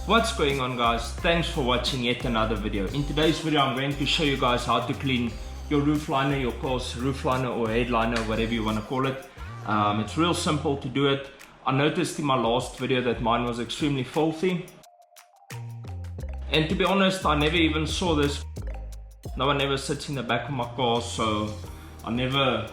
What's going on, guys? Thanks for watching yet another video. In today's video I'm going to show you guys how to clean your roof liner, your car's roof liner or headliner, whatever you want to call it. It's real simple to do it. I noticed in my last video that mine was extremely filthy, and to be honest I never even saw this. No one ever sits in the back of my car, so I never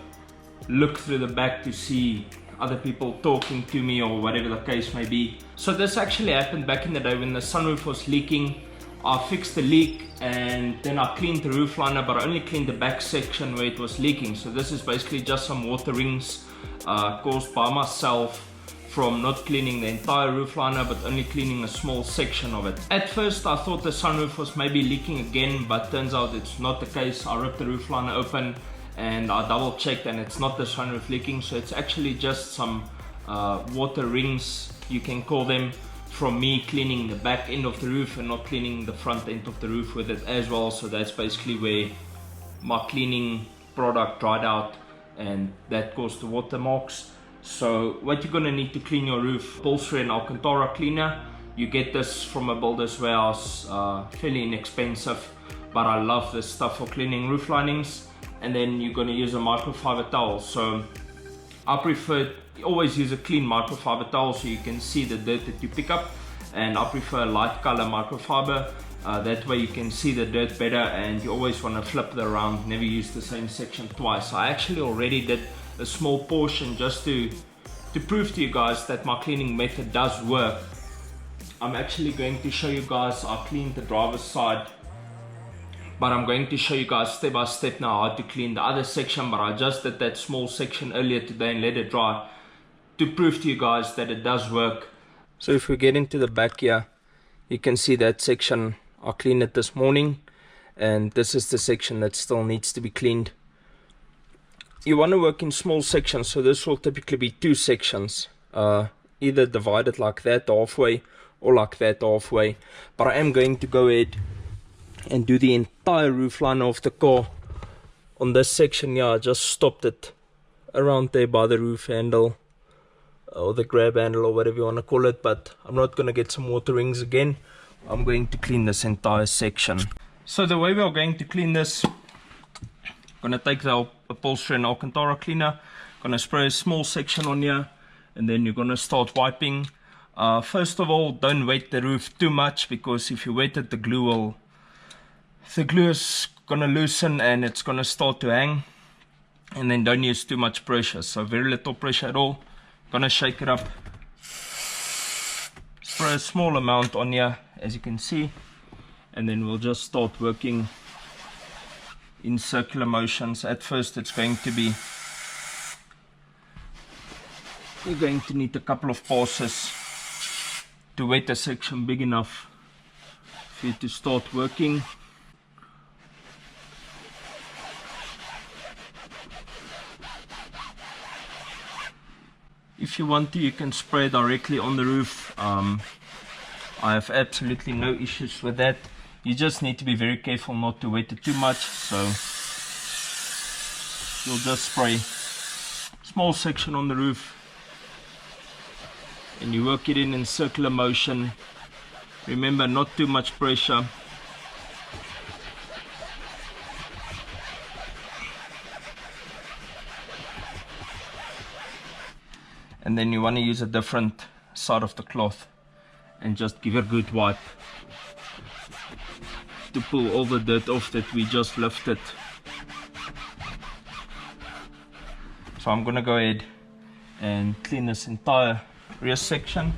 look through the back to see other people talking to me or whatever the case may be. So this actually happened back in the day when the sunroof was leaking. I fixed the leak and then I cleaned the roof liner, but I only cleaned the back section where it was leaking. So this is basically just some water rings caused by myself from not cleaning the entire roof liner but only cleaning a small section of it. At first I thought the sunroof was maybe leaking again, but turns out it's not the case. I ripped the roof liner open and I double checked and it's not the sunroof leaking, so it's actually just some water rings, you can call them, from me cleaning the back end of the roof and not cleaning the front end of the roof with it as well. So that's basically where my cleaning product dried out and that caused the watermarks. So what you're gonna need to clean your roof: upholstery and Alcantara cleaner. You get this from a builder's warehouse, fairly inexpensive, but I love this stuff for cleaning roof linings. And then you're going to use a microfiber towel. So I prefer always use a clean microfiber towel so you can see the dirt that you pick up, and I prefer a light color microfiber. That way you can see the dirt better, and you always want to flip it around, never use the same section twice. I actually already did a small portion just to prove to you guys that my cleaning method does work. I'm actually going to show you guys. I cleaned the driver's side, but I'm going to show you guys step by step now how to clean the other section. But I just did that small section earlier today and let it dry to prove to you guys that it does work. So if we get into the back here, you can see that section I cleaned it this morning, and this is the section that still needs to be cleaned. You want to work in small sections, so this will typically be two sections, either divided like that halfway or like that halfway. But I am going to go ahead and do the entire roof liner of the car on this section here. I just stopped it around there by the roof handle or the grab handle or whatever you want to call it, but I'm not going to get some water rings again. I'm going to clean this entire section. So the way we are going to clean this, I'm going to take the upholstery and Alcantara cleaner, going to spray a small section on here, and then you're going to start wiping. First of all, don't wet the roof too much, because if you wet it, the glue is gonna loosen and it's gonna start to hang. And then don't use too much pressure, so very little pressure at all. Gonna shake it up, spray a small amount on here as you can see, and then we'll just start working in circular motions. At first it's going to be, you're going to need a couple of passes to wet a section big enough for you to start working. If you want to, you can spray directly on the roof. I have absolutely no issues with that. You just need to be very careful not to wet it too much. So you'll just spray small section on the roof and you work it in circular motion. Remember, not too much pressure. And then you want to use a different side of the cloth and just give it a good wipe to pull all the dirt off that we just lifted. So I'm going to go ahead and clean this entire rear section.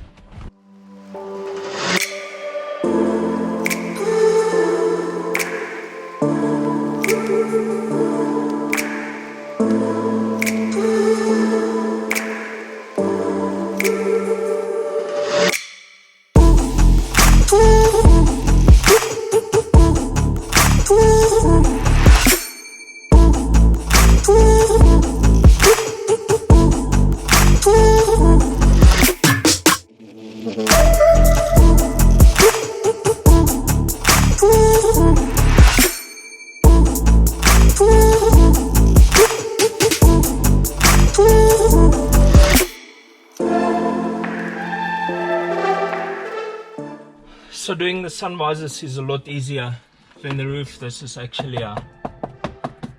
So doing the sun visors is a lot easier than the roof. This is actually a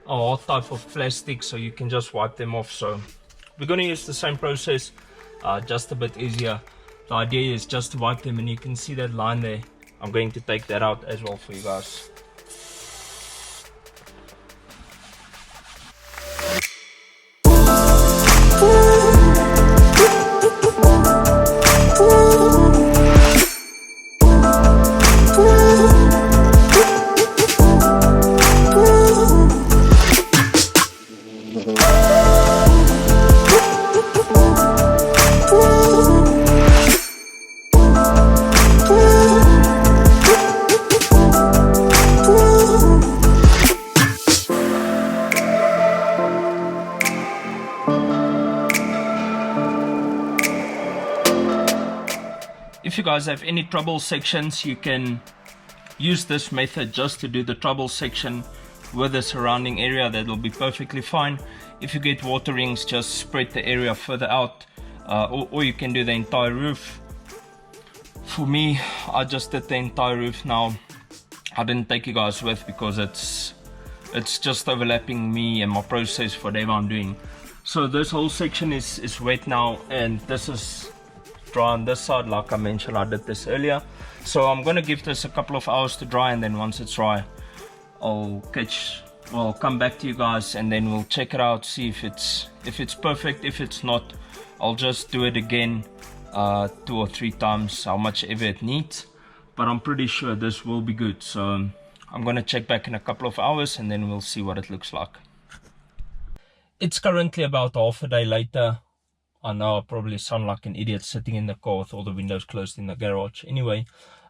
hard type of plastic, so you can just wipe them off. So we're going to use the same process, just a bit easier. The idea is just to wipe them, and you can see that line there. I'm going to take that out as well for you guys. If you guys have any trouble sections, you can use this method just to do the trouble section with the surrounding area. That will be perfectly fine. If you get water rings, just spread the area further out, or you can do the entire roof. For me, I just did the entire roof now. I didn't take you guys with because it's just overlapping me and my process for whatever I'm doing. So this whole section is wet now, and this is dry on this side. Like I mentioned, I did this earlier, so I'm gonna give this a couple of hours to dry, and then once it's dry, I'll come back to you guys, and then we'll check it out, see if it's perfect. If it's not, I'll just do it again 2 or 3 times, how much ever it needs, but I'm pretty sure this will be good. So I'm gonna check back in a couple of hours, and then we'll see what it looks like. It's currently about half a day later. I know I probably sound like an idiot sitting in the car with all the windows closed in the garage. Anyway,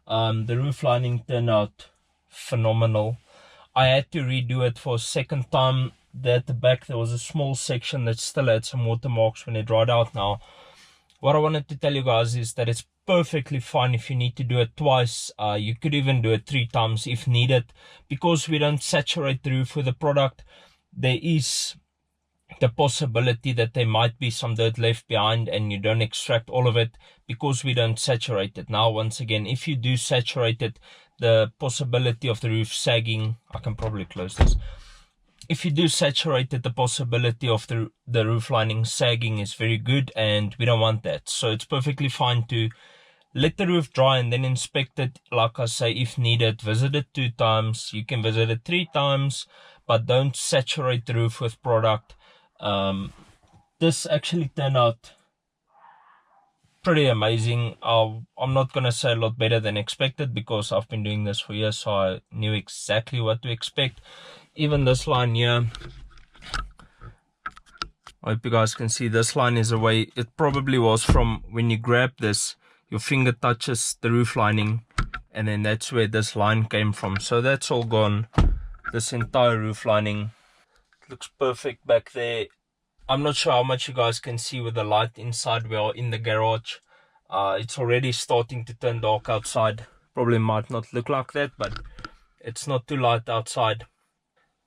the roof lining turned out phenomenal. I had to redo it for a second time. At the back there was a small section that still had some watermarks when it dried out. Now, what I wanted to tell you guys is that it's perfectly fine if you need to do it twice. You could even do it 3 times if needed. Because we don't saturate the roof with the product, there is the possibility that there might be some dirt left behind and you don't extract all of it because we don't saturate it. Now, once again, if you do saturate it, the possibility of the roof sagging, I can probably close this. If you do saturate it, the possibility of the roof lining sagging is very good, and we don't want that. So it's perfectly fine to let the roof dry and then inspect it. Like I say, if needed, visit it 2 times. You can visit it 3 times, but don't saturate the roof with product. This actually turned out pretty amazing. I'm not gonna say a lot better than expected because I've been doing this for years, so I knew exactly what to expect. Even this line here, I hope you guys can see, this line is away. It probably was from when you grab this, your finger touches the roof lining, and then that's where this line came from. So that's all gone. This entire roof lining looks perfect back there. I'm not sure how much you guys can see with the light inside. We are in the garage. It's already starting to turn dark outside. Probably might not look like that, but it's not too light outside.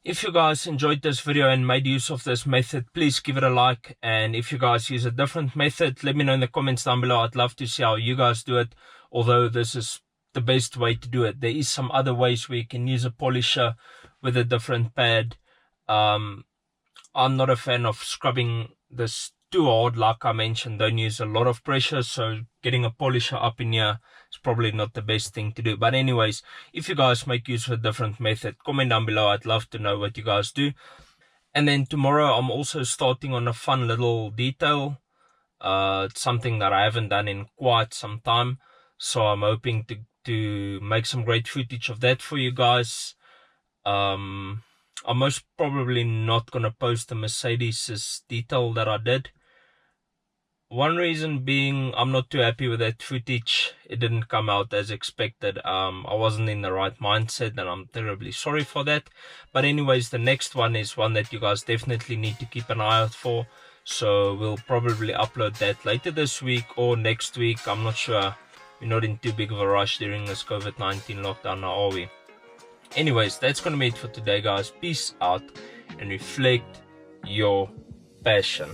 If you guys enjoyed this video and made use of this method, please give it a like. And if you guys use a different method, let me know in the comments down below. I'd love to see how you guys do it, although this is the best way to do it. There is some other ways where you can use a polisher with a different pad. I'm not a fan of scrubbing this too hard. Like I mentioned, don't use a lot of pressure, so getting a polisher up in here is probably not the best thing to do. But anyways, if you guys make use of a different method, comment down below. I'd love to know what you guys do. And then tomorrow I'm also starting on a fun little detail. It's something that I haven't done in quite some time, so I'm hoping to make some great footage of that for you guys. I'm most probably not going to post the Mercedes detail that I did. One reason being, I'm not too happy with that footage. It didn't come out as expected. I wasn't in the right mindset, and I'm terribly sorry for that. But anyways, the next one is one that you guys definitely need to keep an eye out for. So we'll probably upload that later this week or next week. I'm not sure. We're not in too big of a rush during this COVID-19 lockdown now, are we? Anyways, that's gonna be it for today, guys. Peace out and reflect your passion.